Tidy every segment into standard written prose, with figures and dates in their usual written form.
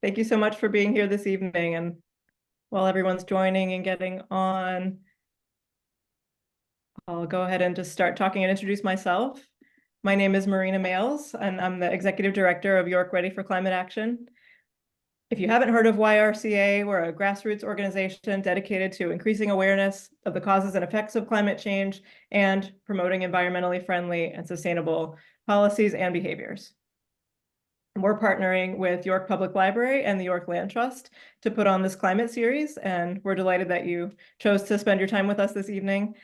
Thank you so much for being here this evening. And while everyone's joining and getting on, I'll go ahead and just start talking and introduce myself. My name is Marina Males, and I'm the Executive Director of York Ready for Climate Action. If you haven't heard of YRCA, we're a grassroots organization dedicated to increasing awareness of the causes and effects of climate change and promoting environmentally friendly and sustainable policies and behaviors. We're partnering with York Public Library and the York Land Trust to put on this climate series, and we're delighted that you chose to spend your time with us this evening.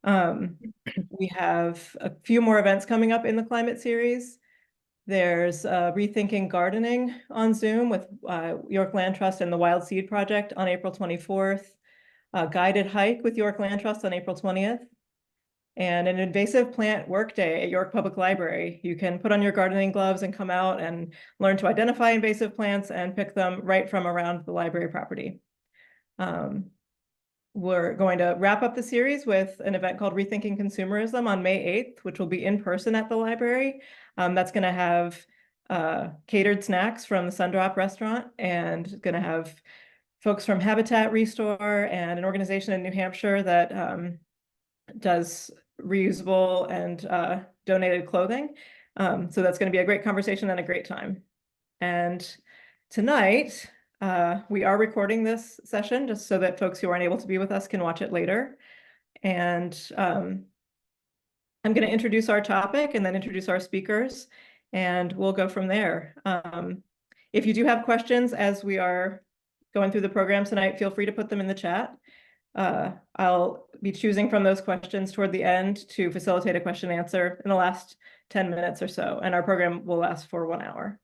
We have a few more events coming up in the climate series. There's Rethinking Gardening on Zoom with York Land Trust and the Wild Seed Project on April 24th, a guided hike with York Land Trust on April 20th, and an invasive plant workday at York Public Library. You can put on your gardening gloves and come out and learn to identify invasive plants and pick them right from around the library property. We're going to wrap up the series with an event called Rethinking Consumerism on May 8th, which will be in person at the library. That's going to have catered snacks from the Sundrop restaurant, and going to have folks from Habitat Restore and an organization in New Hampshire that does reusable and donated clothing. So that's going to be a great conversation and a great time. And tonight, we are recording this session just so that folks who aren't able to be with us can watch it later. And I'm going to introduce our topic and then introduce our speakers, and we'll go from there. If you do have questions as we are going through the program tonight, feel free to put them in the chat. I'll be choosing from those questions toward the end to facilitate a question and answer in the last 10 minutes or so, and our program will last for 1 hour.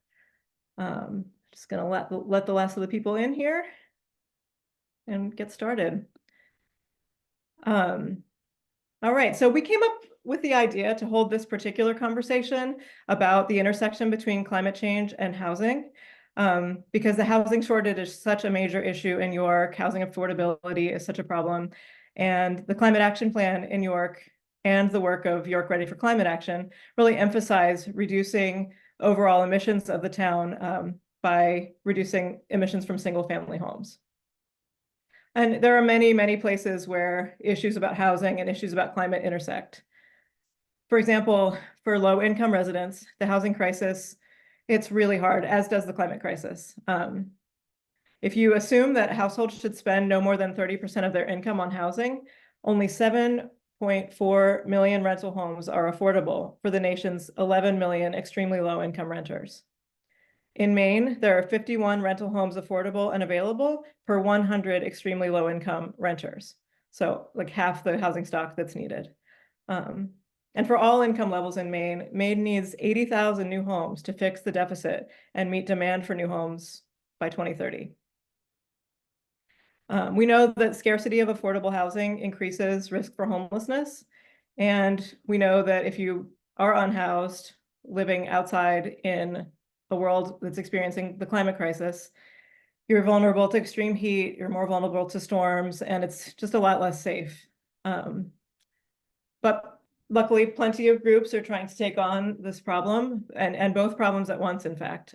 Just gonna let the last of the people in here and get started. All right, so we came up with the idea to hold this particular conversation about the intersection between climate change and housing. Because the housing shortage is such a major issue in York, housing affordability is such a problem, and the climate action plan in York and the work of York Ready for Climate Action really emphasize reducing overall emissions of the town by reducing emissions from single-family homes. And there are many, many places where issues about housing and issues about climate intersect. For example, for low-income residents, the housing crisis, it's really hard, as does the climate crisis. If you assume that households should spend no more than 30% of their income on housing, only 7.4 million rental homes are affordable for the nation's 11 million extremely low-income renters. In Maine, there are 51 rental homes affordable and available per 100 extremely low-income renters. So like half the housing stock that's needed. And for all income levels in Maine, Maine needs 80,000 new homes to fix the deficit and meet demand for new homes by 2030. We know that scarcity of affordable housing increases risk for homelessness. And we know that if you are unhoused, living outside in a world that's experiencing the climate crisis, you're vulnerable to extreme heat, you're more vulnerable to storms, and it's just a lot less safe. But luckily, plenty of groups are trying to take on this problem, and both problems at once, in fact.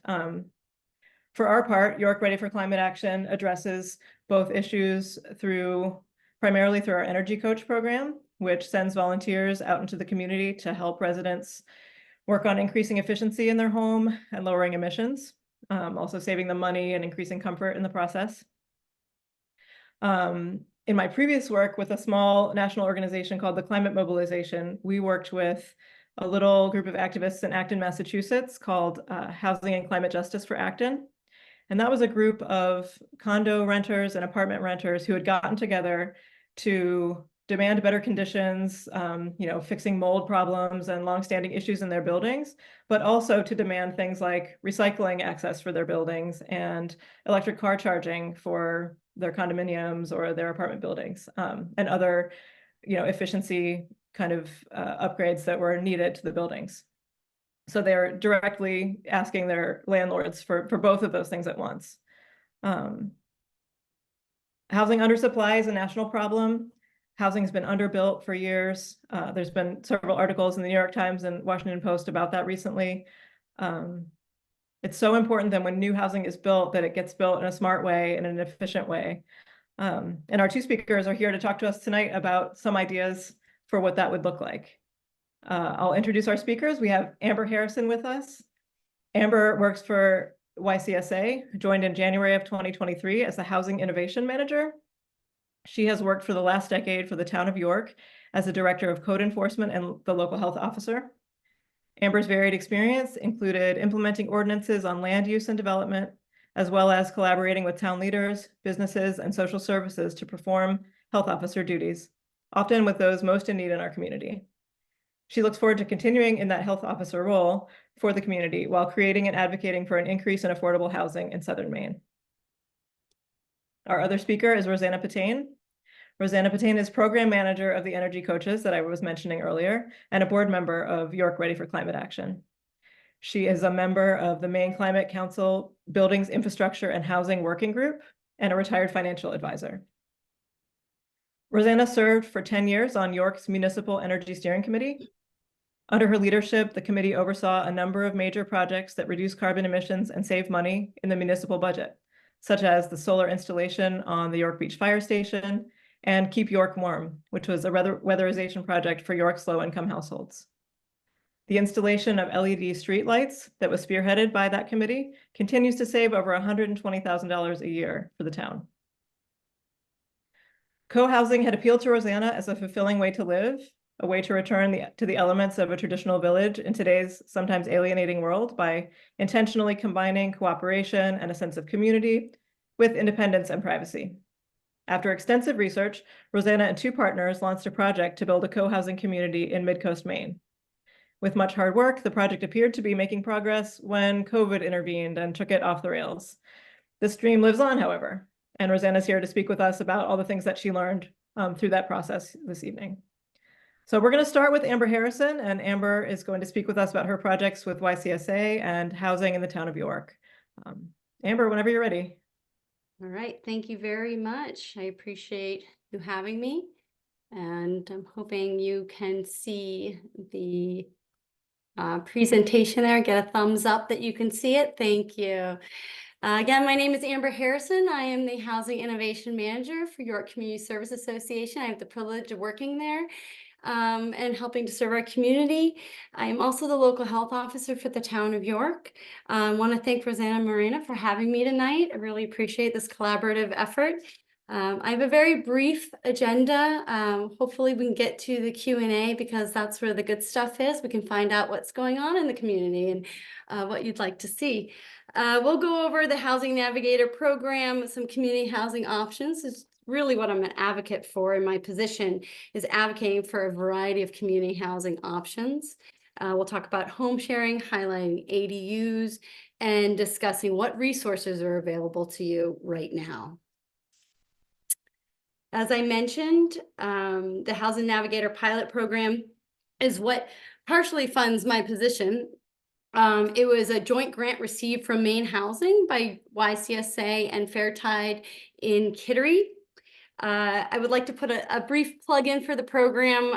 For our part, York Ready for Climate Action addresses both issues primarily through our Energy Coach program, which sends volunteers out into the community to help residents work on increasing efficiency in their home and lowering emissions, also saving them money and increasing comfort in the process. In my previous work with a small national organization called the Climate Mobilization, we worked with a little group of activists in Acton, Massachusetts called Housing and Climate Justice for Acton. And that was a group of condo renters and apartment renters who had gotten together to demand better conditions, fixing mold problems and longstanding issues in their buildings, but also to demand things like recycling access for their buildings and electric car charging for their condominiums or their apartment buildings, and other, efficiency kind of upgrades that were needed to the buildings. So they're directly asking their landlords for both of those things at once. Housing undersupply is a national problem. Housing has been underbuilt for years. There's been several articles in the New York Times and Washington Post about that recently. It's so important that when new housing is built, that it gets built in a smart way and in an efficient way. And our two speakers are here to talk to us tonight about some ideas for what that would look like. I'll introduce our speakers. We have Amber Harrison with us. Amber works for YCSA, joined in January of 2023 as the Housing Innovation Manager. She has worked for the last decade for the town of York as the Director of Code Enforcement and the Local Health Officer. Amber's varied experience included implementing ordinances on land use and development, as well as collaborating with town leaders, businesses, and social services to perform health officer duties, often with those most in need in our community. She looks forward to continuing in that health officer role for the community while creating and advocating for an increase in affordable housing in Southern Maine. Our other speaker is Rozanna Patane. Rozanna Patane is program manager of the Energy Coaches that I was mentioning earlier and a board member of York Ready for Climate Action. She is a member of the Maine Climate Council Buildings, Infrastructure, and Housing Working Group and a retired financial advisor. Rozanna served for 10 years on York's Municipal Energy Steering Committee. Under her leadership, the committee oversaw a number of major projects that reduce carbon emissions and save money in the municipal budget, such as the solar installation on the York Beach Fire Station and Keep York Warm, which was a weatherization project for York's low-income households. The installation of LED streetlights that was spearheaded by that committee continues to save over $120,000 a year for the town. Co-housing had appealed to Rozanna as a fulfilling way to live, a way to return to the elements of a traditional village in today's sometimes alienating world by intentionally combining cooperation and a sense of community with independence and privacy. After extensive research, Rozanna and two partners launched a project to build a co-housing community in Mid-Coast Maine. With much hard work, the project appeared to be making progress when COVID intervened and took it off the rails. This dream lives on, however, and Rozanna's here to speak with us about all the things that she learned through that process this evening. So we're going to start with Amber Harrison, and Amber is going to speak with us about her projects with YCSA and housing in the town of York. Amber, whenever you're ready. All right, thank you very much. I appreciate you having me, and I'm hoping you can see the presentation there. Get a thumbs up that you can see it. Thank you. Again, my name is Amber Harrison. I am the Housing Innovation Manager for York Community Service Association. I have the privilege of working there and helping to serve our community. I am also the local health officer for the town of York. I want to thank Rozanna Morena for having me tonight. I really appreciate this collaborative effort. I have a very brief agenda. Hopefully we can get to the Q&A because that's where the good stuff is. We can find out what's going on in the community and what you'd like to see. We'll go over the Housing Navigator program, some community housing options. Is really what I'm an advocate for in my position, is advocating for a variety of community housing options. We'll talk about home sharing, highlighting ADUs, and discussing what resources are available to you right now. As I mentioned, the Housing Navigator pilot program is what partially funds my position. It was a joint grant received from Maine Housing by YCSA and Fairtide in Kittery. I would like to put a brief plug in for the program.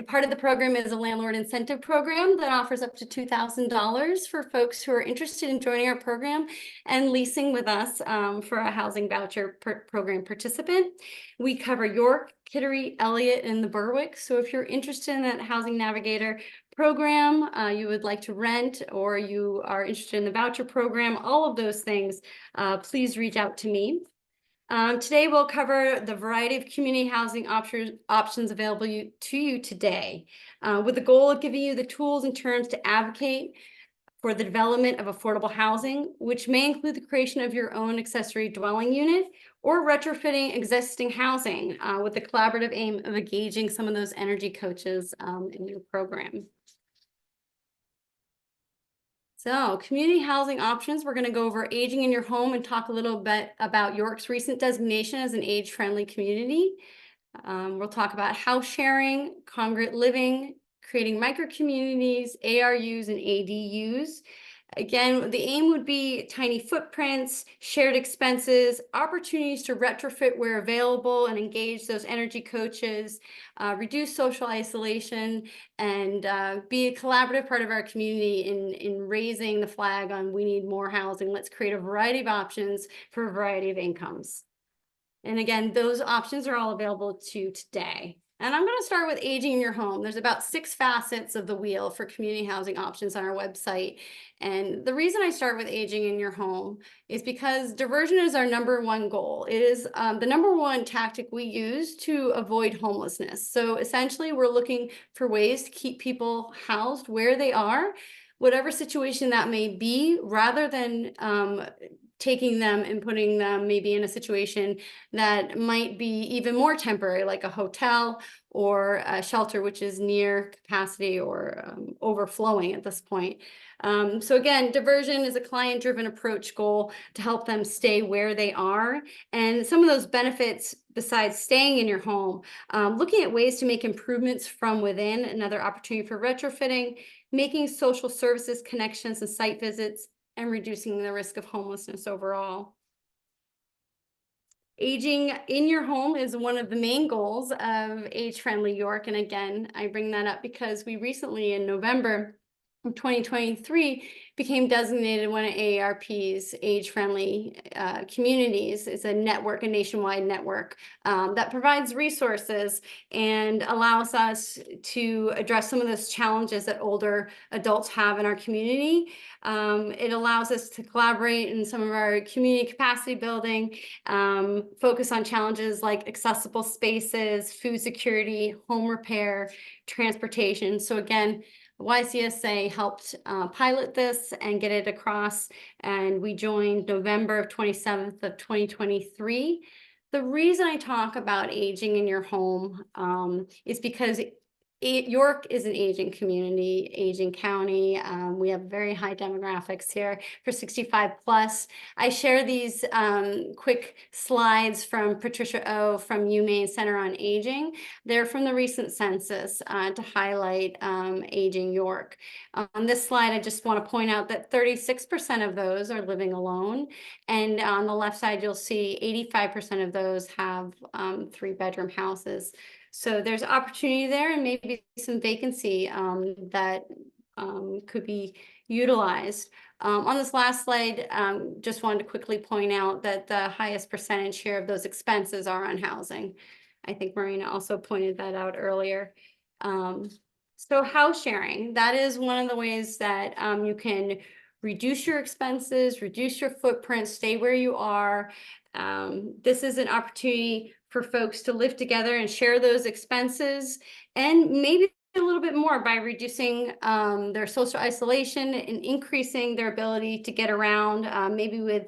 Part of the program is a landlord incentive program that offers up to $2,000 for folks who are interested in joining our program and leasing with us for a housing voucher program participant. We cover York, Kittery, Elliott, and the Berwick. So if you're interested in that Housing Navigator program, you would like to rent, or you are interested in the voucher program, all of those things, please reach out to me. Today we'll cover the variety of community housing options available to you today, with the goal of giving you the tools and terms to advocate for the development of affordable housing, which may include the creation of your own accessory dwelling unit or retrofitting existing housing, with the collaborative aim of engaging some of those energy coaches in your program. So, community housing options, we're going to go over aging in your home and talk a little bit about York's recent designation as an age-friendly community. We'll talk about house sharing, congregate living, creating micro-communities, ARUs, and ADUs. Again, the aim would be tiny footprints, shared expenses, opportunities to retrofit where available and engage those energy coaches, reduce social isolation, and be a collaborative part of our community in raising the flag on we need more housing. Let's create a variety of options for a variety of incomes. And again, those options are all available to you today. And I'm going to start with aging in your home. There's about 6 facets of the wheel for community housing options on our website. And the reason I start with aging in your home is because diversion is our #1 goal. It is the #1 tactic we use to avoid homelessness. So essentially, we're looking for ways to keep people housed where they are, whatever situation that may be, rather than taking them and putting them maybe in a situation that might be even more temporary, like a hotel or a shelter, which is near capacity or overflowing at this point. So again, diversion is a client-driven approach goal to help them stay where they are. And some of those benefits, besides staying in your home, looking at ways to make improvements from within, another opportunity for retrofitting, making social services connections and site visits, and reducing the risk of homelessness overall. Aging in your home is one of the main goals of Age-Friendly York. And again, I bring that up because we recently, in November of 2023, became designated one of AARP's age-friendly communities. It's a network, a nationwide network that provides resources and allows us to address some of those challenges that older adults have in our community. It allows us to collaborate in some of our community capacity building, focus on challenges like accessible spaces, food security, home repair, transportation. So again, YCSA helped pilot this and get it across, and we joined November 27th of 2023. The reason I talk about aging in your home is because York is an aging community, aging county. We have very high demographics here for 65 plus. I share these quick slides from Patricia O from UMaine Center on Aging. They're from the recent census to highlight aging York. On this slide, I just want to point out that 36% of those are living alone. And on the left side, you'll see 85% of those have 3-bedroom houses. So there's opportunity there and maybe some vacancy that could be utilized. On this last slide, just wanted to quickly point out that the highest percentage share of those expenses are on housing. I think Marina also pointed that out earlier. So house sharing, that is one of the ways that you can reduce your expenses, reduce your footprint, stay where you are. This is an opportunity for folks to live together and share those expenses, and maybe a little bit more by reducing their social isolation and increasing their ability to get around, maybe with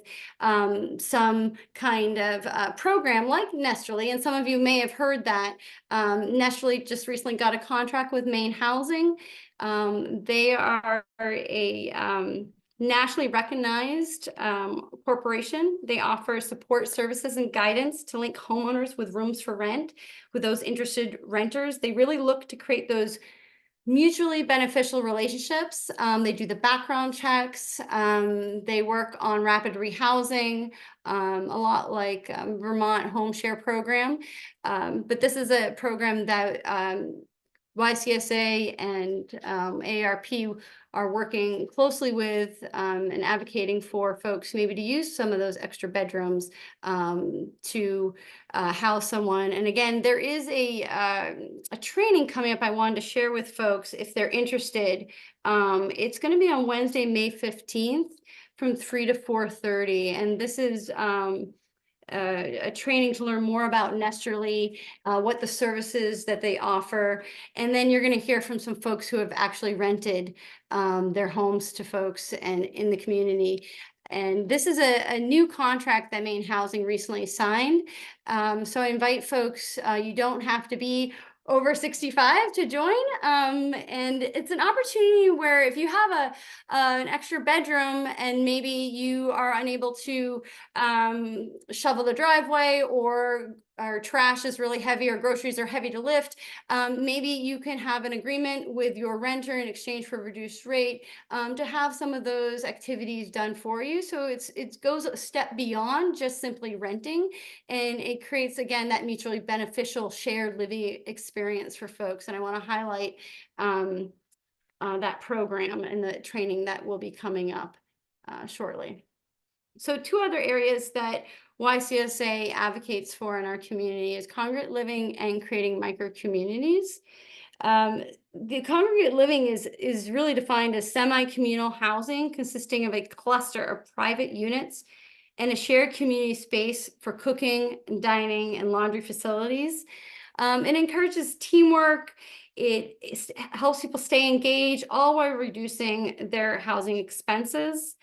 some kind of program like Nesterly. And some of you may have heard that Nesterly just recently got a contract with Maine Housing. They are a nationally recognized corporation. They offer support services and guidance to link homeowners with rooms for rent with those interested renters. They really look to create those mutually beneficial relationships. They do the background checks. They work on rapid rehousing, a lot like Vermont Home Share Program. But this is a program that YCSA and AARP are working closely with and advocating for folks maybe to use some of those extra bedrooms to house someone. And again, there is a training coming up I wanted to share with folks if they're interested. It's going to be on Wednesday, May 15th from 3 to 4:30. And this is a training to learn more about Nesterly, what the services that they offer. And then you're going to hear from some folks who have actually rented their homes to folks and in the community. And this is a new contract that Maine Housing recently signed. So I invite folks, you don't have to be over 65 to join. And it's an opportunity where if you have an extra bedroom and maybe you are unable to shovel the driveway or our trash is really heavy or groceries are heavy to lift, maybe you can have an agreement with your renter in exchange for a reduced rate to have some of those activities done for you. So it goes a step beyond just simply renting, and it creates, again, that mutually beneficial shared living experience for folks. And I want to highlight that program and the training that will be coming up shortly. So two other areas that YCSA advocates for in our community is congregate living and creating micro communities. The congregate living is really defined as semi-communal housing consisting of a cluster of private units and a shared community space for cooking, dining, and laundry facilities. It encourages teamwork. It helps people stay engaged, all while reducing their housing expenses.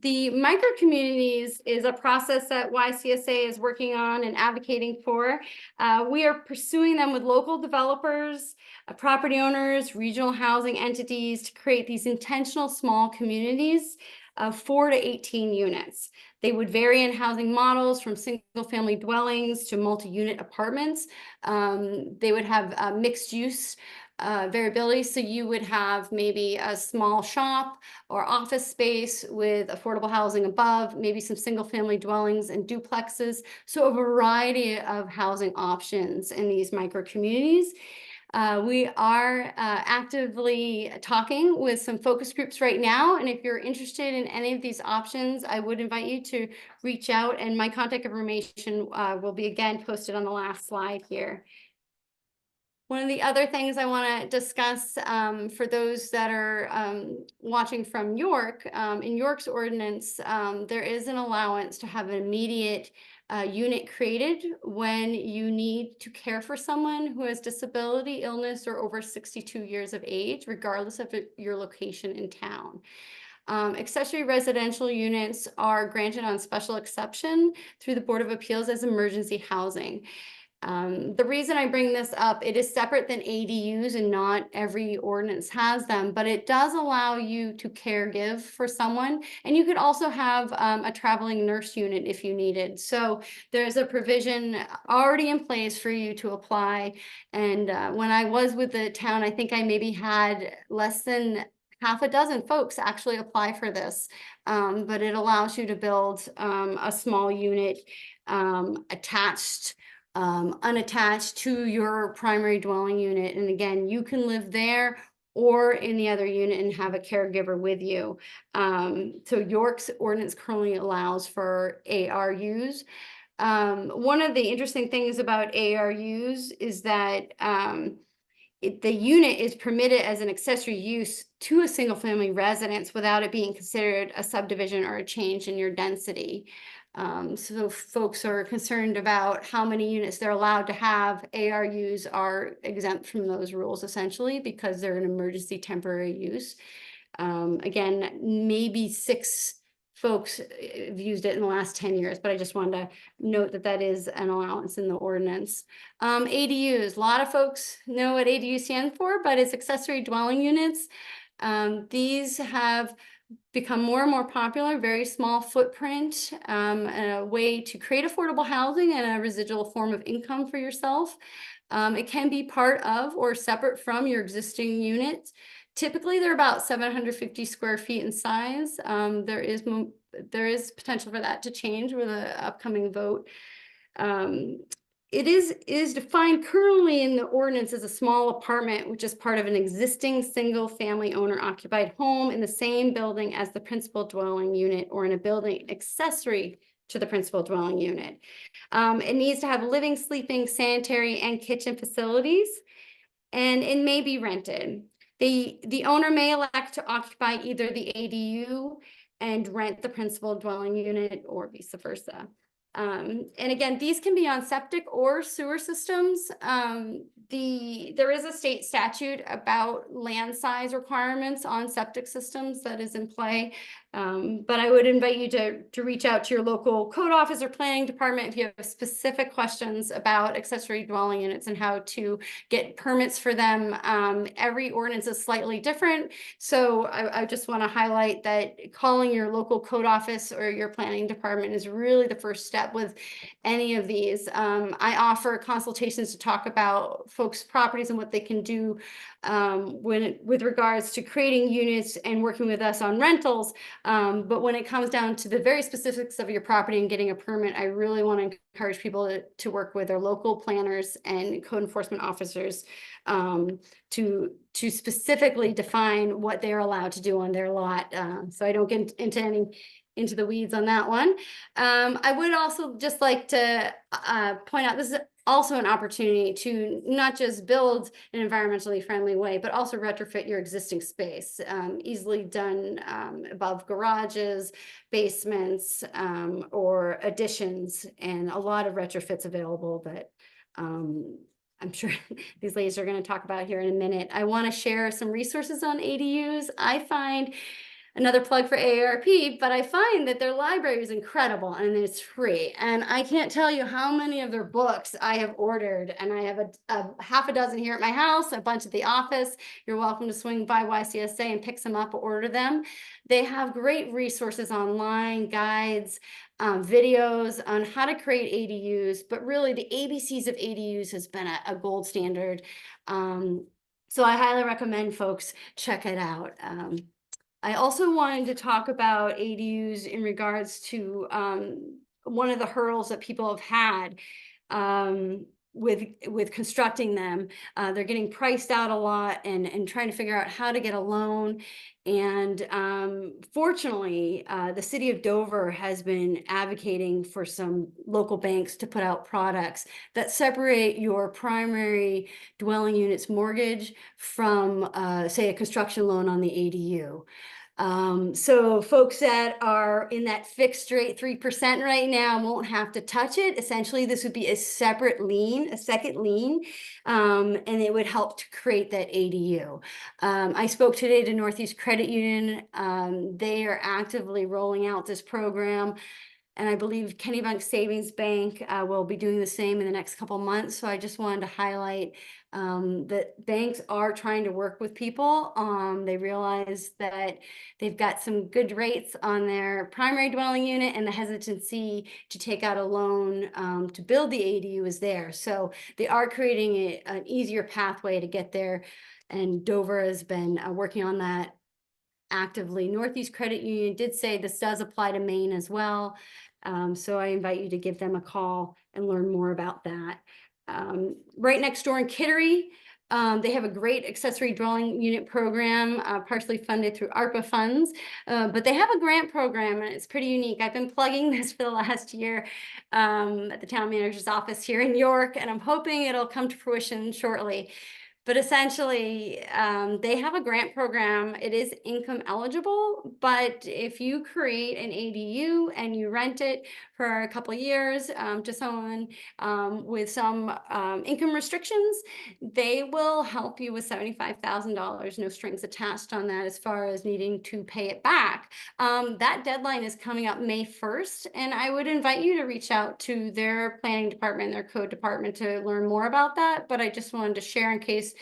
The micro communities is a process that YCSA is working on and advocating for. We are pursuing them with local developers, property owners, regional housing entities to create these intentional small communities of 4 to 18 units. They would vary in housing models from single-family dwellings to multi-unit apartments. They would have mixed use variability. So you would have maybe a small shop or office space with affordable housing above, maybe some single family dwellings and duplexes. So a variety of housing options in these micro communities. We are actively talking with some focus groups right now. And if you're interested in any of these options, I would invite you to reach out, and my contact information will be again posted on the last slide here. One of the other things I want to discuss for those that are watching from York, in York's ordinance, there is an allowance to have an immediate unit created when you need to care for someone who has disability, illness, or over 62 years of age, regardless of your location in town. Accessory residential units are granted on special exception through the Board of Appeals as emergency housing. The reason I bring this up, it is separate than ADUs and not every ordinance has them, but it does allow you to caregive for someone. And you could also have a traveling nurse unit if you needed. So there's a provision already in place for you to apply. And when I was with the town, I think I maybe had less than half a dozen folks actually apply for this. But it allows you to build a small unit unattached to your primary dwelling unit. And again, you can live there or in the other unit and have a caregiver with you. So York's ordinance currently allows for ARUs. One of the interesting things about ARUs is that the unit is permitted as an accessory use to a single family residence without it being considered a subdivision or a change in your density. So folks are concerned about how many units they're allowed to have. ARUs are exempt from those rules essentially because they're an emergency temporary use. Again, maybe 6 folks have used it in the last 10 years, but I just wanted to note that that is an allowance in the ordinance. ADUs, a lot of folks know what ADU stands for, but it's accessory dwelling units. These have become more and more popular, very small footprint, a way to create affordable housing and a residual form of income for yourself. It can be part of or separate from your existing unit. Typically, they're about 750 square feet in size. There is potential for that to change with an upcoming vote. It is defined currently in the ordinance as a small apartment, which is part of an existing single family owner occupied home in the same building as the principal dwelling unit or in a building accessory to the principal dwelling unit. It needs to have living, sleeping, sanitary, and kitchen facilities, and it may be rented. The owner may elect to occupy either the ADU and rent the principal dwelling unit or vice versa. And again, these can be on septic or sewer systems. There is a state statute about land size requirements on septic systems that is in play. But I would invite you to reach out to your local code office or planning department if you have specific questions about accessory dwelling units and how to get permits for them. Every ordinance is slightly different. So I just want to highlight that calling your local code office or your planning department is really the first step with any of these. I offer consultations to talk about folks' properties and what they can do with regards to creating units and working with us on rentals. But when it comes down to the very specifics of your property and getting a permit, I really want to encourage people to work with their local planners and code enforcement officers to specifically define what they're allowed to do on their lot. So I don't get into the weeds on that one. I would also just like to point out, this is also an opportunity to not just build an environmentally friendly way, but also retrofit your existing space. Easily done above garages, basements, or additions, and a lot of retrofits available that I'm sure these ladies are going to talk about here in a minute. I want to share some resources on ADUs. I find another plug for AARP, but I find that their library is incredible and it's free. And I can't tell you how many of their books I have ordered. And I have a half a dozen here at my house, a bunch at the office. You're welcome to swing by YCSA and pick some up or order them. They have great resources online, guides, videos on how to create ADUs, but really the ABCs of ADUs has been a gold standard. So I highly recommend folks check it out. I also wanted to talk about ADUs in regards to one of the hurdles that people have had with constructing them. They're getting priced out a lot and trying to figure out how to get a loan. And fortunately, the city of Dover has been advocating for some local banks to put out products that separate your primary dwelling units mortgage from, say, a construction loan on the ADU. So folks that are in that fixed rate 3% right now won't have to touch it. Essentially, this would be a separate lien, a second lien, and it would help to create that ADU. I spoke today to Northeast Credit Union. They are actively rolling out this program. And I believe Kennebunk Savings Bank will be doing the same in the next couple months. So I just wanted to highlight that banks are trying to work with people. They realize that they've got some good rates on their primary dwelling unit, and the hesitancy to take out a loan to build the ADU is there. So they are creating an easier pathway to get there. And Dover has been working on that actively. Northeast Credit Union did say this does apply to Maine as well. So I invite you to give them a call and learn more about that. Right next door in Kittery, they have a great accessory dwelling unit program, partially funded through ARPA funds, but they have a grant program and it's pretty unique. I've been plugging this for the last year at the town manager's office here in York, and I'm hoping it'll come to fruition shortly. But essentially, they have a grant program. It is income eligible, but if you create an ADU and you rent it for a couple of years to someone with some income restrictions, they will help you with $75,000, no strings attached on that as far as needing to pay it back. That deadline is coming up May 1st, and I would invite you to reach out to their planning department, their code department to learn more about that. But I just wanted to share in case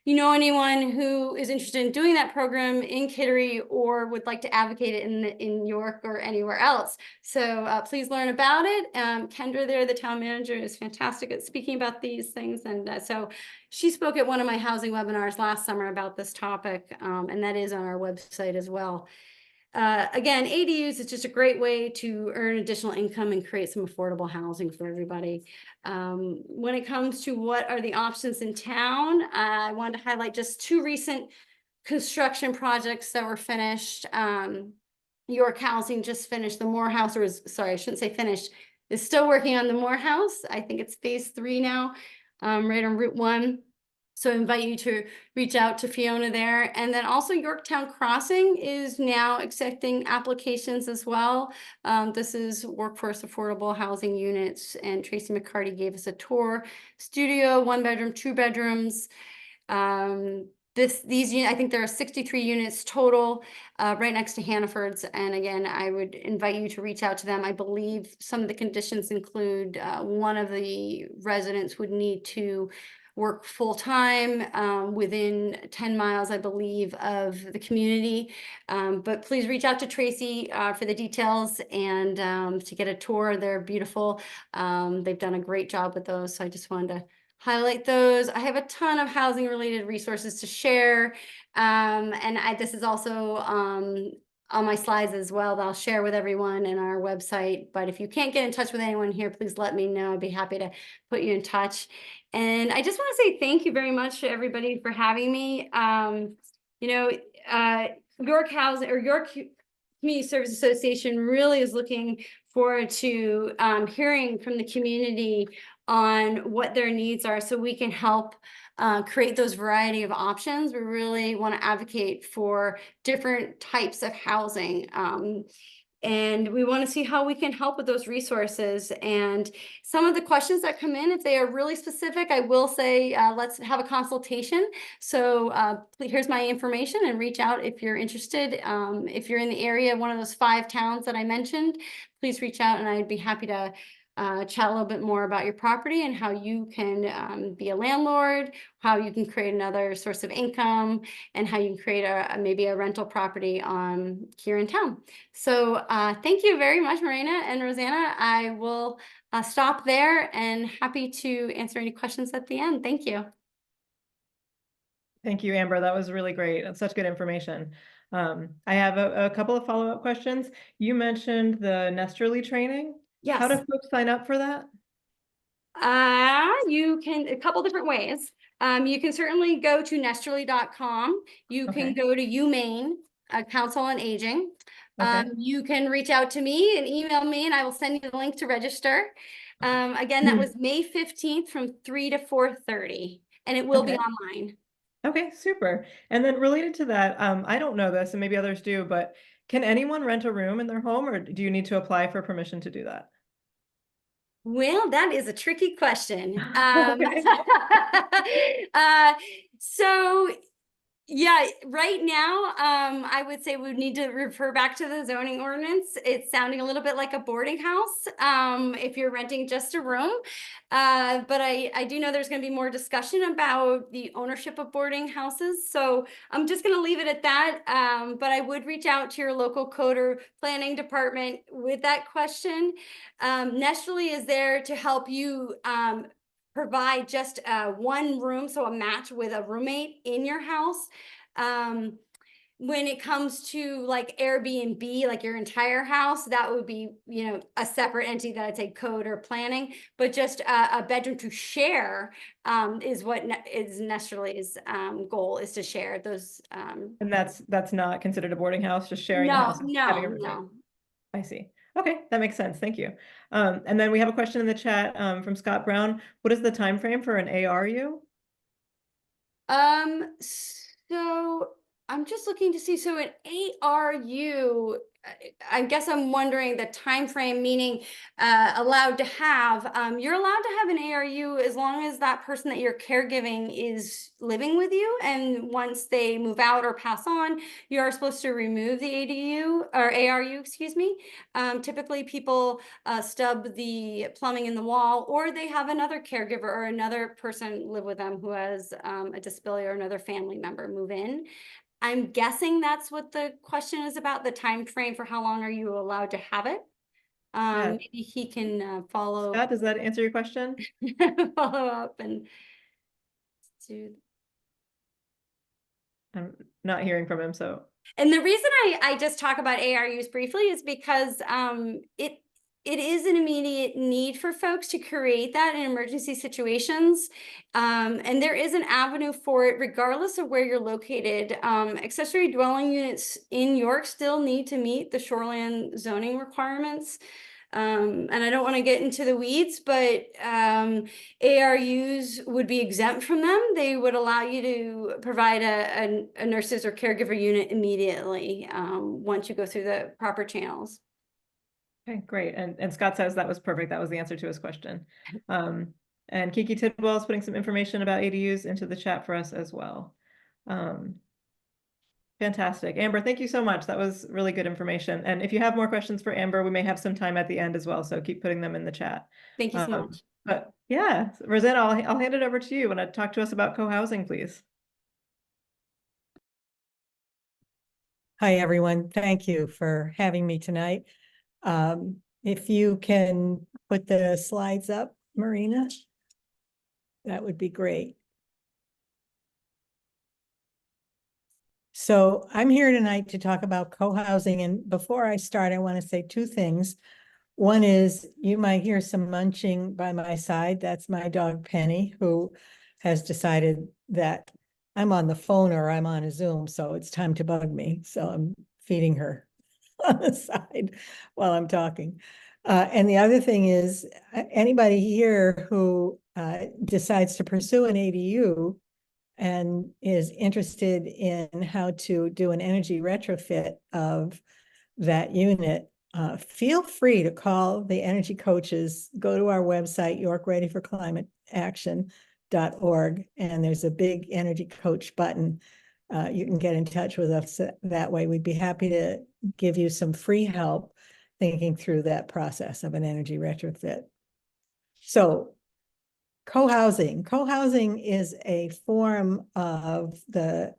you know anyone who is interested in doing that program in Kittery or would like to advocate it in York or anywhere else. So please learn about it. Kendra there, the town manager, is fantastic at speaking about these things. And so she spoke at one of my housing webinars last summer about this topic, and that is on our website as well. Again, ADUs is just a great way to earn additional income and create some affordable housing for everybody. When it comes to what are the options in town, I wanted to highlight just two recent construction projects that were finished. York Housing just finished the Morehouse, or sorry, I shouldn't say finished, is still working on the Morehouse. I think it's phase 3 now, right on Route 1. So I invite you to reach out to Fiona there. And then also Yorktown Crossing is now accepting applications as well. This is workforce affordable housing units, and Tracy McCarty gave us a tour. Studio, 1 bedroom, 2 bedrooms. I think there are 63 units total, right next to Hannaford's. And again, I would invite you to reach out to them. I believe some of the conditions include, one of the residents would need to work full-time, within 10 miles, I believe, of the community. But please reach out to Tracy, for the details and, to get a tour. They're beautiful. They've done a great job with those. So I just wanted to highlight those. I have a ton of housing related resources to share. This is also on my slides as well that I'll share with everyone in our website. But if you can't get in touch with anyone here, please let me know. I'd be happy to put you in touch. And I just want to say thank you very much to everybody for having me. You know, York Housing or York Community Service Association really is looking forward to hearing from the community on what their needs are so we can help create those variety of options. We really want to advocate for different types of housing. And we want to see how we can help with those resources. And some of the questions that come in, if they are really specific, I will say, let's have a consultation. So here's my information and reach out if you're interested. If you're in the area, one of those 5 towns that I mentioned, please reach out and I'd be happy to chat a little bit more about your property and how you can be a landlord, how you can create another source of income, and how you can create maybe a rental property here in town. So thank you very much, Marina and Rosanna. I will stop there and happy to answer any questions at the end. Thank you. Thank you, Amber. That was really great. That's such good information. I have a couple of follow-up questions. You mentioned the Nesterly training. Yes. How do folks sign up for that? You can, a couple different ways. You can certainly go to nesterly.com. You can go to UMaine, Council on Aging. You can reach out to me and email me and I will send you the link to register. Again, that was May 15th from 3 to 4:30 and it will be online. Okay, super. And then related to that, I don't know this and maybe others do, but can anyone rent a room in their home or do you need to apply for permission to do that? Well, that is a tricky question. So yeah, right now, I would say we would need to refer back to the zoning ordinance. It's sounding a little bit like a boarding house, if you're renting just a room. But I do know there's going to be more discussion about the ownership of boarding houses. So I'm just going to leave it at that. But I would reach out to your local code or planning department with that question. Nesterly is there to help you provide just one room, so a match with a roommate in your house. When it comes to like Airbnb, like your entire house, that would be, you know, a separate entity that I'd say code or planning, but just a bedroom to share is what is Nesterly's goal, is to share those. And that's not considered a boarding house, just sharing the house. No. I see. Okay, that makes sense. Thank you. And then we have a question in the chat from Scott Brown. What is the time frame for an ARU? So I'm just looking to see. So an ARU, I guess I'm wondering the time frame, meaning allowed to have. You're allowed to have an ARU as long as that person that you're caregiving is living with you, and once they move out or pass on, you are supposed to remove the ADU or ARU, excuse me. Typically, people stub the plumbing in the wall, or they have another caregiver or another person live with them who has a disability or another family member move in. I'm guessing that's what the question is about, the time frame for how long are you allowed to have it. Maybe he can follow. Scott, does that answer your question? Follow up and do. I'm not hearing from him, so. And the reason I just talk about ARUs briefly is because it is an immediate need for folks to create that in emergency situations. And there is an avenue for it regardless of where you're located. Accessory dwelling units in York still need to meet the shoreline zoning requirements. And I don't want to get into the weeds, but ARUs would be exempt from them. They would allow you to provide a nurses or caregiver unit immediately once you go through the proper channels. Okay, great. And Scott says that was perfect. That was the answer to his question. And Kiki Tidwell is putting some information about ADUs into the chat for us as well. Fantastic. Amber, thank you so much. That was really good information. And if you have more questions for Amber, we may have some time at the end as well, so keep putting them in the chat. Thank you so much. But yeah, Rozanna, I'll hand it over to you. Want to talk to us about co-housing, please? Hi, everyone. Thank you for having me tonight. If you can put the slides up, Marina, that would be great. So I'm here tonight to talk about co-housing. And before I start, I want to say two things. One is you might hear some munching by my side. That's my dog Penny, who has decided that I'm on the phone or I'm on a Zoom, so it's time to bug me. So I'm feeding her on the side while I'm talking. And the other thing is anybody here who decides to pursue an ADU and is interested in how to do an energy retrofit of that unit, feel free to call the energy coaches. Go to our website, yorkreadyforclimateaction.org, and there's a big energy coach button. You can get in touch with us that way. We'd be happy to give you some free help thinking through that process of an energy retrofit. So co-housing. Co-housing is a form of the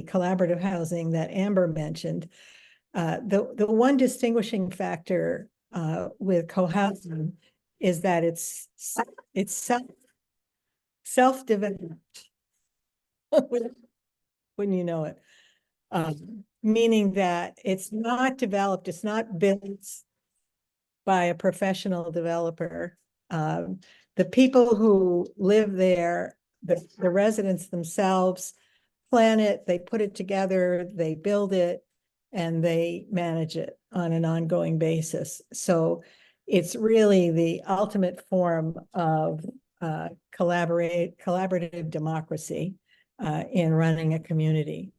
collaborative housing that Amber mentioned. The one distinguishing factor with co-housing is that it's self-developed, wouldn't you know it? Meaning that it's not developed, it's not built by a professional developer. The people who live there, the residents themselves plan it, they put it together, they build it, and they manage it on an ongoing basis. So it's really the ultimate form of collaborative democracy in running a community.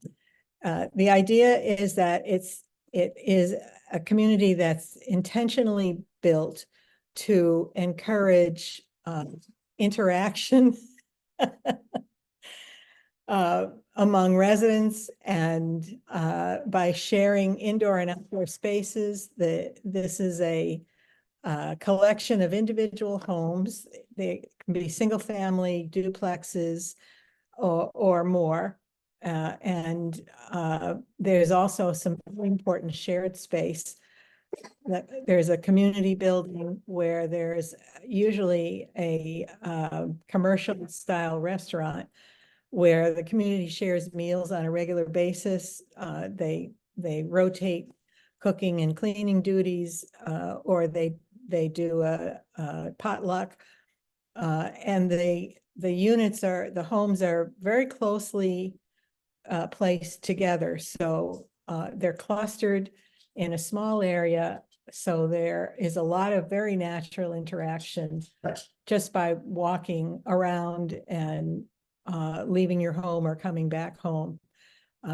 The idea is that it is a community that's intentionally built to encourage interaction among residents, and by sharing indoor and outdoor spaces. This is a collection of individual homes. They can be single family, duplexes, or more. And there's also some very important shared space. There's a community building where there's usually a commercial style restaurant where the community shares meals on a regular basis. They rotate cooking and cleaning duties, or they do a potluck. And the homes are very closely placed together. So they're clustered in a small area. So there is a lot of very natural interaction just by walking around and leaving your home or coming back home.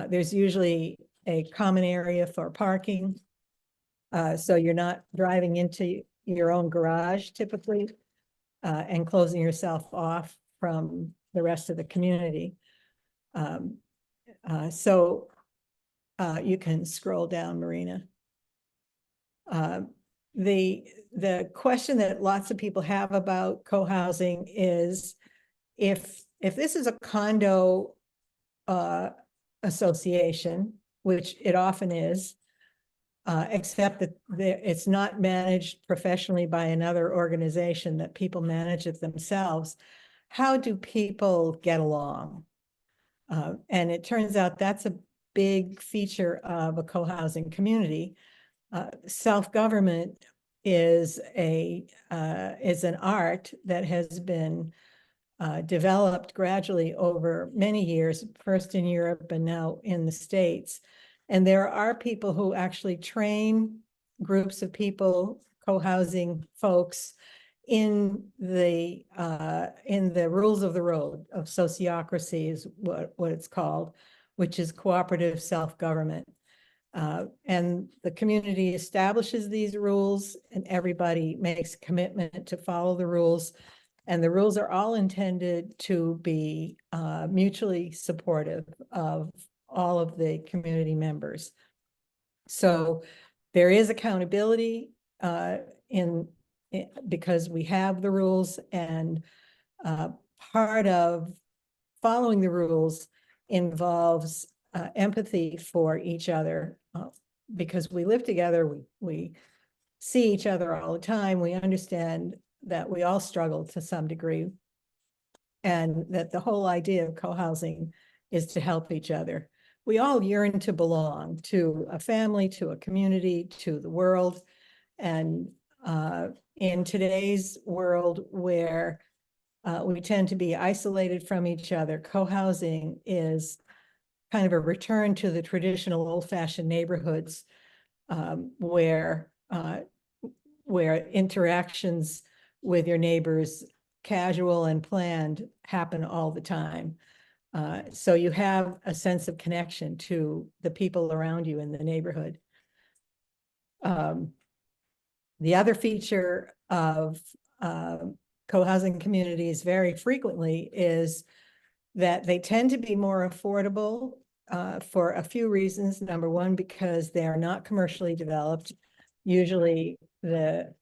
There's usually a common area for parking. So you're not driving into your own garage typically and closing yourself off from the rest of the community. So you can scroll down, Marina. The question that lots of people have about co-housing is if this is a condo association, which it often is, except that it's not managed professionally by another organization, that people manage it themselves, how do people get along? And it turns out that's a big feature of a co-housing community. Self-government is an art that has been developed gradually over many years, first in Europe and now in the States. And there are people who actually train groups of people, co-housing folks, in the rules of the road of sociocracy is what it's called, which is cooperative self-government. And the community establishes these rules, and everybody makes a commitment to follow the rules. And the rules are all intended to be mutually supportive of all of the community members. So there is accountability because we have the rules, and part of following the rules involves empathy for each other, because we live together, we see each other all the time, we understand that we all struggle to some degree, and that the whole idea of co-housing is to help each other. We all yearn to belong to a family, to a community, to the world. And in today's world where we tend to be isolated from each other, co-housing is kind of a return to the traditional old-fashioned neighborhoods, where interactions with your neighbors, casual and planned, happen all the time. So you have a sense of connection to the people around you in the neighborhood. The other feature of co-housing communities very frequently is that they tend to be more affordable for a few reasons. Number one, because they are not commercially developed. Usually the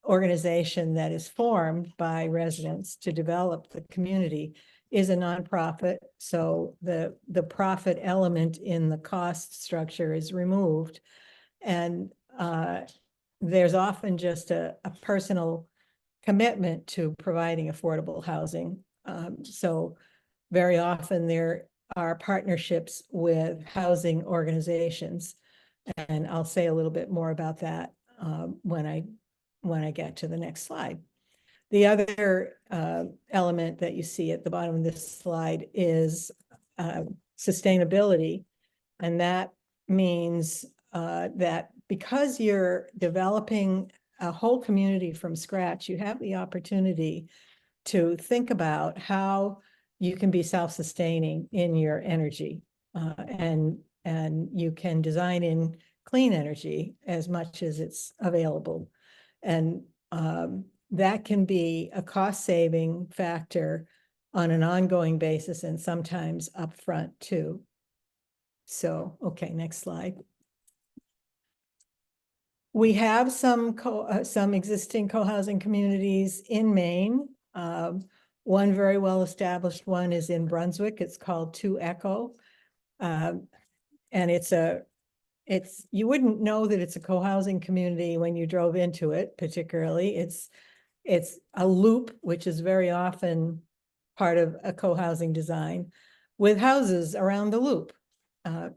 organization that is formed by residents to develop the community is a nonprofit. So the profit element in the cost structure is removed. And there's often just a personal commitment to providing affordable housing. So very often there are partnerships with housing organizations. And I'll say a little bit more about that when I get to the next slide. The other element that you see at the bottom of this slide is sustainability. And that means that because you're developing a whole community from scratch, you have the opportunity to think about how you can be self-sustaining in your energy, and you can design in clean energy as much as it's available. And that can be a cost-saving factor on an ongoing basis, and sometimes upfront too. So, okay, next slide. We have some existing co-housing communities in Maine. One very well-established one is in Brunswick. It's called 2 Echo. And you wouldn't know that it's a co-housing community when you drove into it, particularly. It's a loop, which is very often part of a co-housing design, with houses around the loop.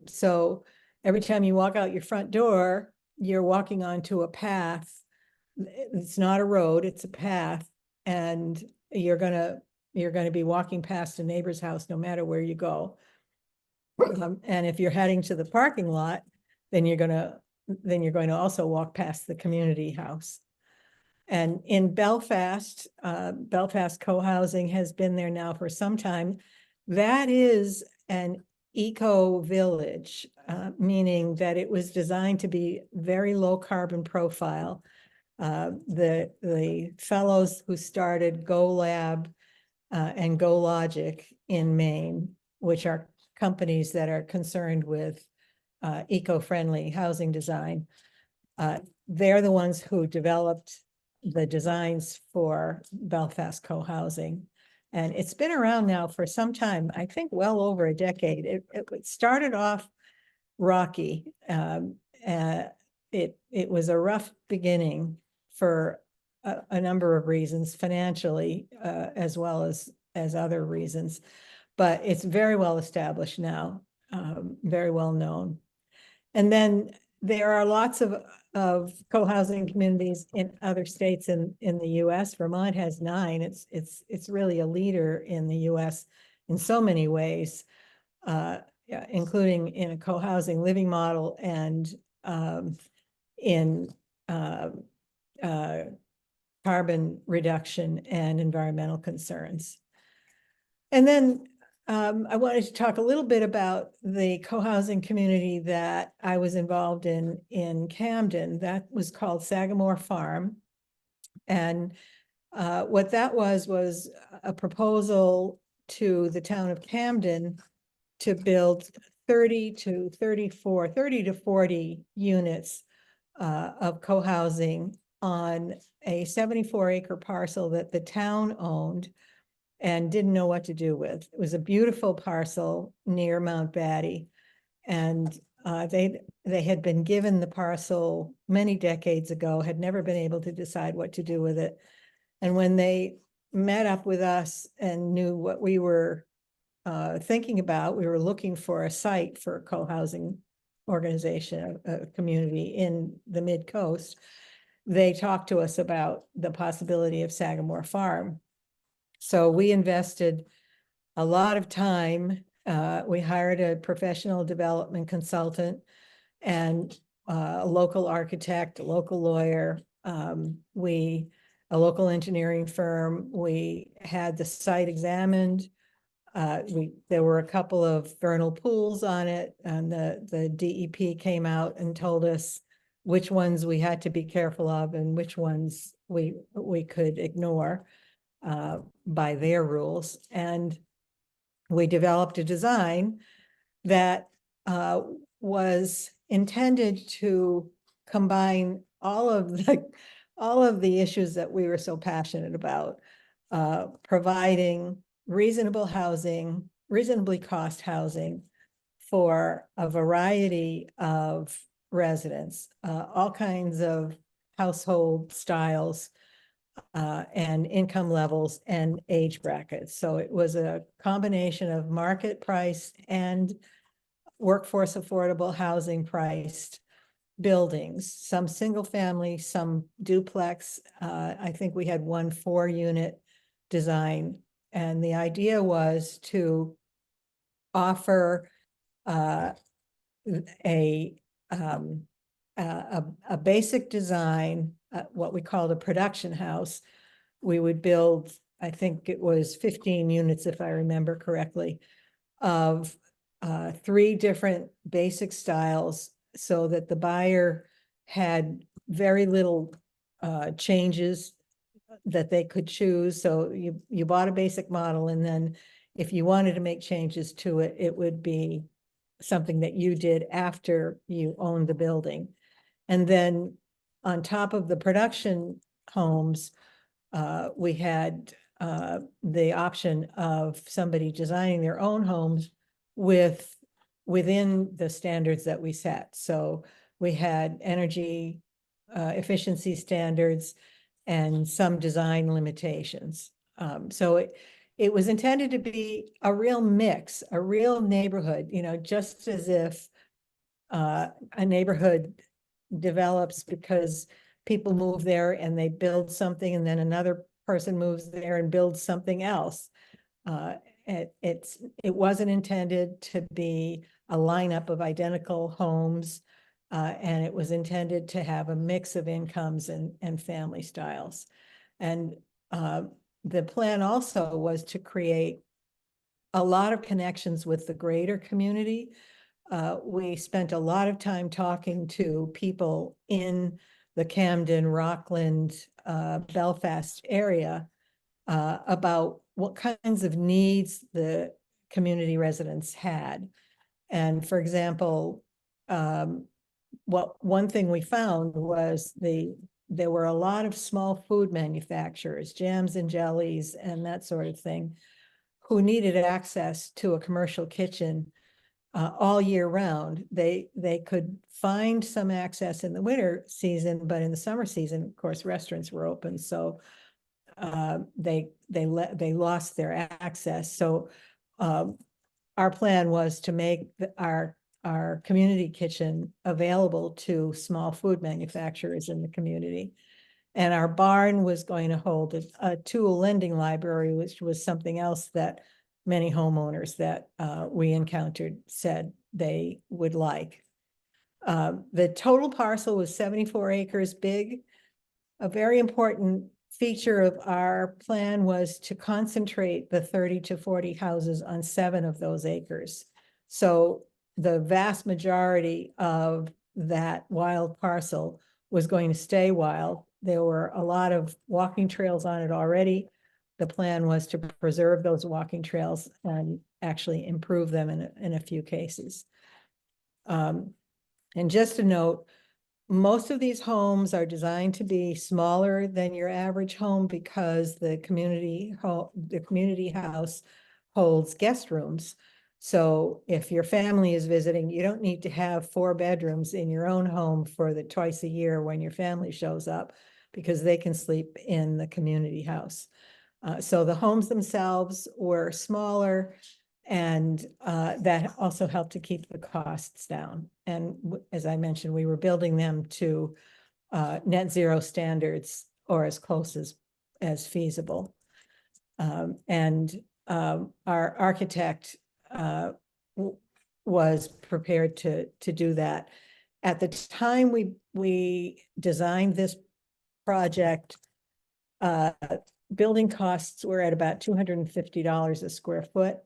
So every time you walk out your front door, you're walking onto a path. It's not a road, it's a path, and you're gonna be walking past a neighbor's house no matter where you go. And if you're heading to the parking lot, then you're going to also walk past the community house. And in Belfast, Belfast co-housing has been there now for some time. That is an eco village, meaning that it was designed to be very low carbon profile. The fellows who started GoLab and GoLogic in Maine, which are companies that are concerned with eco-friendly housing design, they're the ones who developed the designs for Belfast co-housing. And it's been around now for some time, I think well over a decade. It started off rocky. It was a rough beginning for a number of reasons, financially, as well as other reasons. But it's very well established now, very well known. And then there are lots of co-housing communities in other states in the US. Vermont has 9. It's really a leader in the US in so many ways, including in a co-housing living model and in carbon reduction and environmental concerns. And then I wanted to talk a little bit about the co-housing community that I was involved in Camden. That was called Sagamore Farm. And What that was a proposal to the town of Camden to build 30 to 40 units of co-housing on a 74-acre parcel that the town owned and didn't know what to do with. It was a beautiful parcel near Mount Batty. And they had been given the parcel many decades ago, had never been able to decide what to do with it. And when they met up with us and knew what we were thinking about, we were looking for a site for a co-housing organization, a community in the mid-coast. They talked to us about the possibility of Sagamore Farm. So we invested a lot of time. We hired a professional development consultant and a local architect, a local lawyer, a local engineering firm. We had the site examined. There were a couple of vernal pools on it, and the DEP came out and told us which ones we had to be careful of and which ones we could ignore by their rules. And we developed a design that was intended to combine all of the issues that we were so passionate about, providing reasonable housing, reasonably cost housing for a variety of residents, all kinds of household styles, and income levels and age brackets. So it was a combination of market price and workforce affordable housing priced buildings, some single family, some duplex. I think we had one 4-unit design. And the idea was to offer a basic design, what we called a production house. We would build, I think it was 15 units, if I remember correctly, of 3 different basic styles, so that the buyer had very little changes that they could choose. So you bought a basic model, and then if you wanted to make changes to it, it would be something that you did after you owned the building. And then on top of the production homes, we had the option of somebody designing their own homes within the standards that we set. So we had energy efficiency standards and some design limitations. So it was intended to be a real mix, a real neighborhood, just as if a neighborhood develops because people move there and they build something, and then another person moves there and builds something else. It wasn't intended to be a lineup of identical homes, and it was intended to have a mix of incomes and family styles. And the plan also was to create a lot of connections with the greater community. We spent a lot of time talking to people in the Camden, Rockland, Belfast area about what kinds of needs the community residents had. And for example, one thing we found was there were a lot of small food manufacturers, jams and jellies and that sort of thing, who needed access to a commercial kitchen all year round. They could find some access in the winter season, but in the summer season, of course, restaurants were open, so they lost their access. So our plan was to make our community kitchen available to small food manufacturers in the community. And our barn was going to hold a tool lending library, which was something else that many homeowners that we encountered said they would like. The total parcel was 74 acres big. A very important feature of our plan was to concentrate the 30 to 40 houses on 7 of those acres. So the vast majority of that wild parcel was going to stay wild. There were a lot of walking trails on it already. The plan was to preserve those walking trails and actually improve them in a few cases. And just a note, most of these homes are designed to be smaller than your average home because the community house holds guest rooms. So if your family is visiting, you don't need to have 4 bedrooms in your own home for the twice a year when your family shows up, because they can sleep in the community house. So the homes themselves were smaller, and that also helped to keep the costs down. And as I mentioned, we were building them to net zero standards, or as close as feasible. Our architect was prepared to do that. At the time we designed this project, building costs were at about $250 a square foot.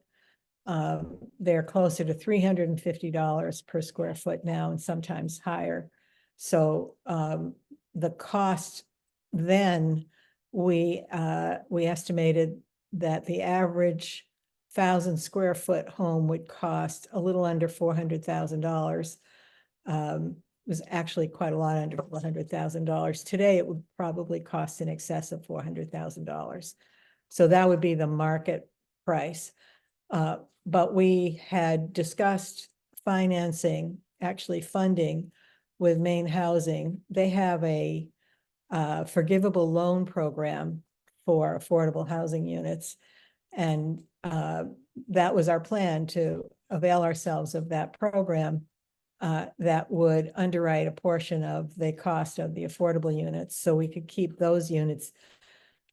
They're closer to $350 per square foot now, and sometimes higher. So the cost then, we estimated that the average 1,000 square foot home would cost a little under $400,000. Was actually quite a lot under $400,000. Today, it would probably cost in excess of $400,000. So that would be the market price. But we had discussed financing, actually funding, with Maine Housing. They have a forgivable loan program for affordable housing units. And that was our plan, to avail ourselves of that program that would underwrite a portion of the cost of the affordable units, so we could keep those units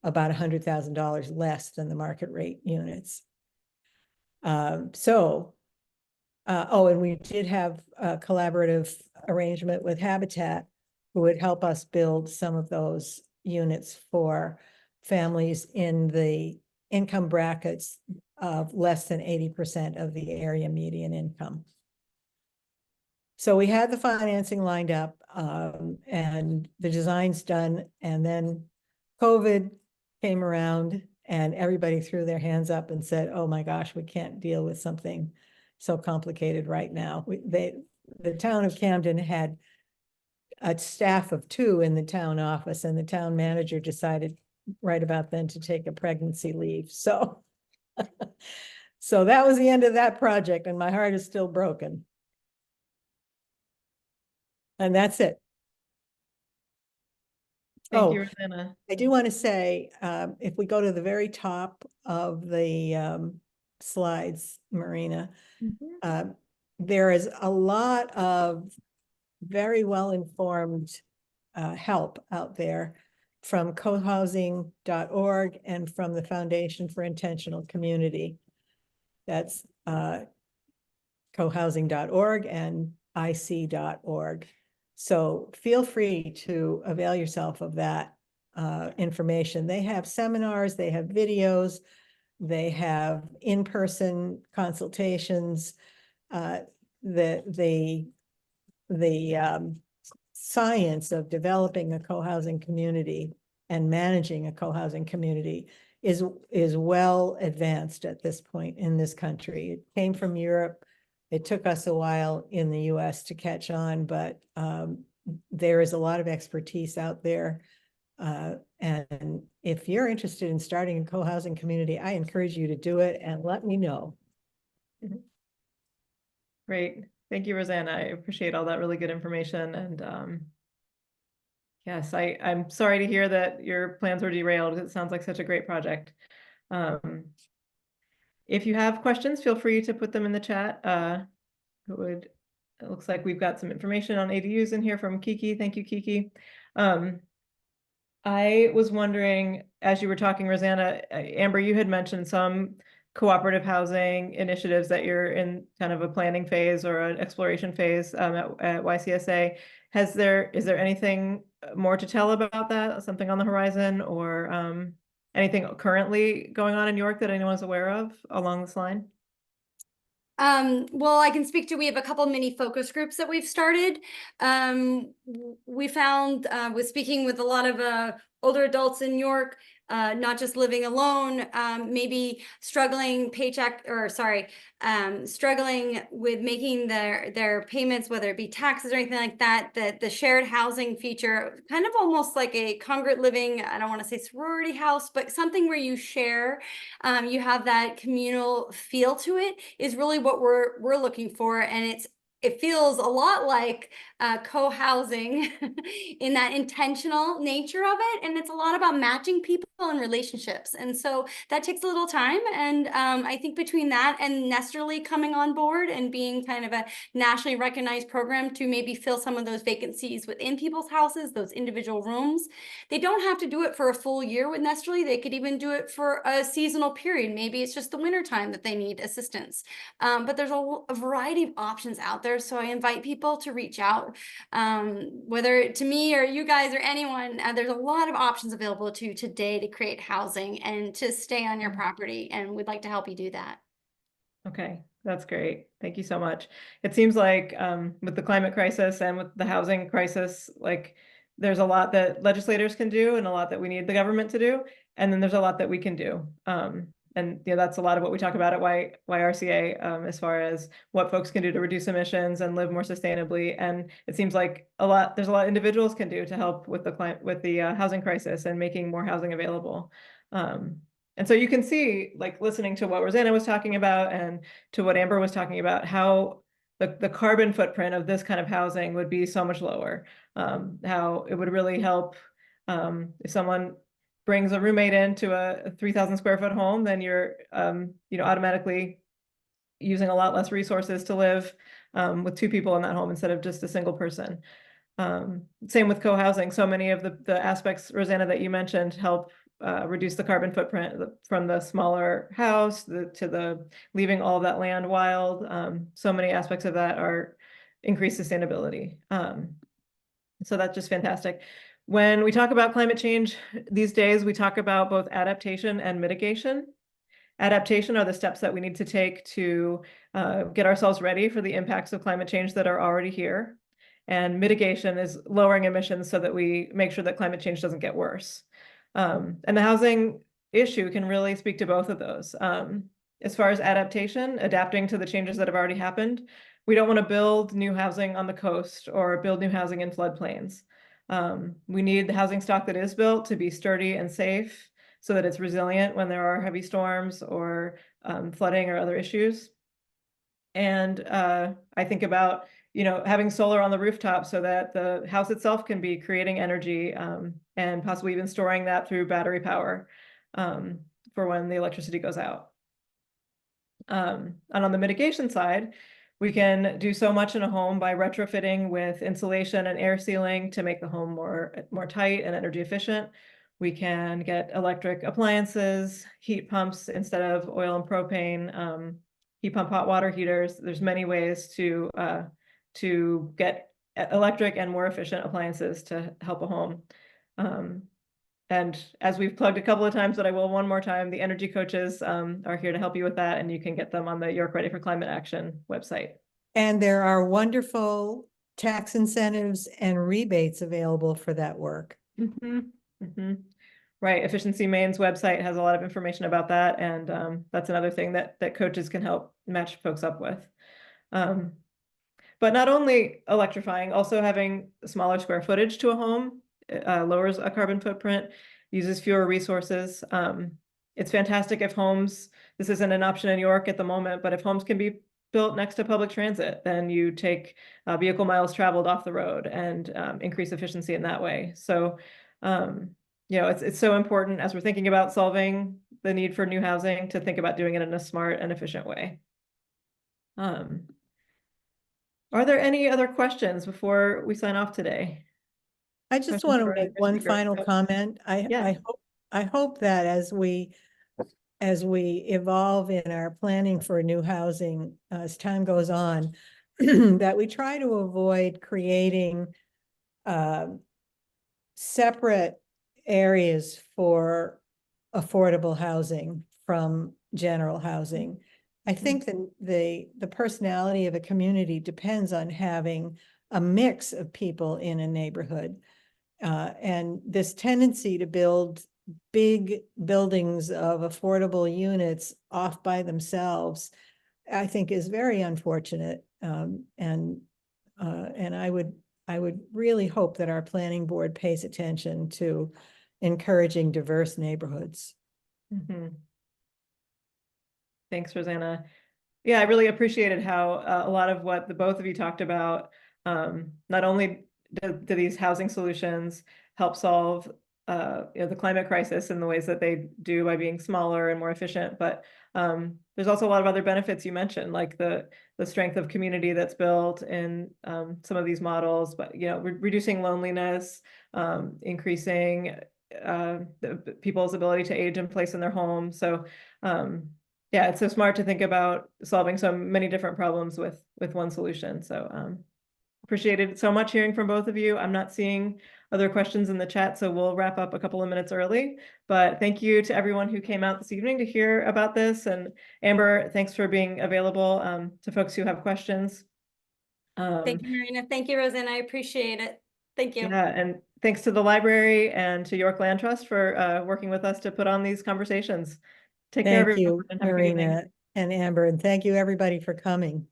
about $100,000 less than the market rate units. And we did have a collaborative arrangement with Habitat, who would help us build some of those units for families in the income brackets of less than 80% of the area median income. So we had the financing lined up, and the design's done, and then COVID came around and everybody threw their hands up and said, oh my gosh, we can't deal with something so complicated right now. The town of Camden had a staff of 2 in the town office, and the town manager decided right about then to take a pregnancy leave. So, so that was the end of that project, and my heart is still broken. And that's it. Thank you, Rozanna. I do want to say, if we go to the very top of the slides, Marina, there is a lot of very well-informed help out there from cohousing.org and from the Foundation for Intentional Community. That's cohousing.org and ic.org. So feel free to avail yourself of that information. They have seminars, they have videos, they have in-person consultations. The science of developing a co-housing community and managing a co-housing community is well advanced at this point in this country. It came from Europe. It took us a while in the US to catch on, but there is a lot of expertise out there. And if you're interested in starting a co-housing community, I encourage you to do it and let me know. Great. Thank you, Rozanna. I appreciate all that really good information. And yes, I'm sorry to hear that your plans were derailed. It sounds like such a great project. If you have questions, feel free to put them in the chat. It looks like we've got some information on ADUs in here from Kiki. Thank you, Kiki. I was wondering, as you were talking, Rozanna, Amber, you had mentioned some cooperative housing initiatives that you're in kind of a planning phase or an exploration phase at YCSA. Is there anything more to tell about that? Something on the horizon, or anything currently going on in York that anyone's aware of along this line? Well, I can speak to, we have a couple mini focus groups that we've started. we found with speaking with a lot of older adults in York, not just living alone, maybe struggling struggling with making their payments, whether it be taxes or anything like that, that the shared housing feature, kind of almost like a congregate living, I don't want to say sorority house, but something where you share, you have that communal feel to it, is really what we're looking for. And it feels a lot like co-housing in that intentional nature of it. And it's a lot about matching people and relationships. And so that takes a little time. And I think between that and Nesterly coming on board and being kind of a nationally recognized program to maybe fill some of those vacancies within people's houses, those individual rooms, they don't have to do it for a full year with Nesterly. They could even do it for a seasonal period. Maybe it's just the winter time that they need assistance. But there's a variety of options out there. So I invite people to reach out, whether to me or you guys or anyone. There's a lot of options available to you today to create housing and to stay on your property. And we'd like to help you do that. Okay, that's great. Thank you so much. It seems like with the climate crisis and with the housing crisis, like there's a lot that legislators can do and a lot that we need the government to do. And then there's a lot that we can do. And that's a lot of what we talk about at YRCA as far as what folks can do to reduce emissions and live more sustainably. And it seems like there's a lot individuals can do to help with the housing crisis and making more housing available. And so you can see, like listening to what Rozanna was talking about and to what Amber was talking about, how the carbon footprint of this kind of housing would be so much lower. How it would really help if someone brings a roommate into a 3,000 square foot home, then you're automatically using a lot less resources to live with two people in that home instead of just a single person. Same with co-housing. So many of the aspects, Rozanna, that you mentioned help reduce the carbon footprint from the smaller house to the leaving all of that land wild. So many aspects of that are increased sustainability. So that's just fantastic. When we talk about climate change these days, we talk about both adaptation and mitigation. Adaptation are the steps that we need to take to get ourselves ready for the impacts of climate change that are already here. And mitigation is lowering emissions so that we make sure that climate change doesn't get worse. And the housing issue can really speak to both of those. As far as adaptation, adapting to the changes that have already happened, we don't want to build new housing on the coast or build new housing in floodplains. We need the housing stock that is built to be sturdy and safe so that it's resilient when there are heavy storms or flooding or other issues. And I think about, having solar on the rooftop so that the house itself can be creating energy and possibly even storing that through battery power for when the electricity goes out. And on the mitigation side, we can do so much in a home by retrofitting with insulation and air sealing to make the home more tight and energy efficient. We can get electric appliances, heat pumps instead of oil and propane, heat pump hot water heaters. There's many ways to get electric and more efficient appliances to help a home. And as we've plugged a couple of times, but I will one more time, the energy coaches are here to help you with that, and you can get them on the York Ready for Climate Action website. And there are wonderful tax incentives and rebates available for that work. Right, Efficiency Maine's website has a lot of information about that, and that's another thing that coaches can help match folks up with. But not only electrifying, also having smaller square footage to a home lowers a carbon footprint, uses fewer resources. It's fantastic if homes, this isn't an option in York at the moment, but if homes can be built next to public transit, then you take vehicle miles traveled off the road and increase efficiency in that way. So, it's so important as we're thinking about solving the need for new housing to think about doing it in a smart and efficient way. Are there any other questions before we sign off today? I just Questions want to for make our one speaker? final comment. Yeah. I hope that as we evolve in our planning for new housing, as time goes on, that we try to avoid creating separate areas for affordable housing from general housing. I think that the personality of a community depends on having a mix of people in a neighborhood. And this tendency to build big buildings of affordable units off by themselves, I think is very unfortunate. And I would really hope that our planning board pays attention to encouraging diverse neighborhoods. Mhm. Thanks, Rosanna. Yeah, I really appreciated how a lot of what the both of you talked about, not only do these housing solutions help solve the climate crisis in the ways that they do by being smaller and more efficient, but there's also a lot of other benefits you mentioned, like the strength of community that's built in some of these models, but reducing loneliness, increasing people's ability to age in place in their home. So yeah, it's so smart to think about solving so many different problems with one solution. So appreciated so much hearing from both of you. I'm not seeing other questions in the chat, so we'll wrap up a couple of minutes early. But thank you to everyone who came out this evening to hear about this. And Amber, thanks for being available to folks who have questions. Thank you, Marina. Thank you, Rosanna. I appreciate it. Thank you. Yeah, and thanks to the library and to York Land Trust for working with us to put on these conversations. Take care, Thank everyone, you, and have a good evening. Marina and Amber, and thank you everybody for coming.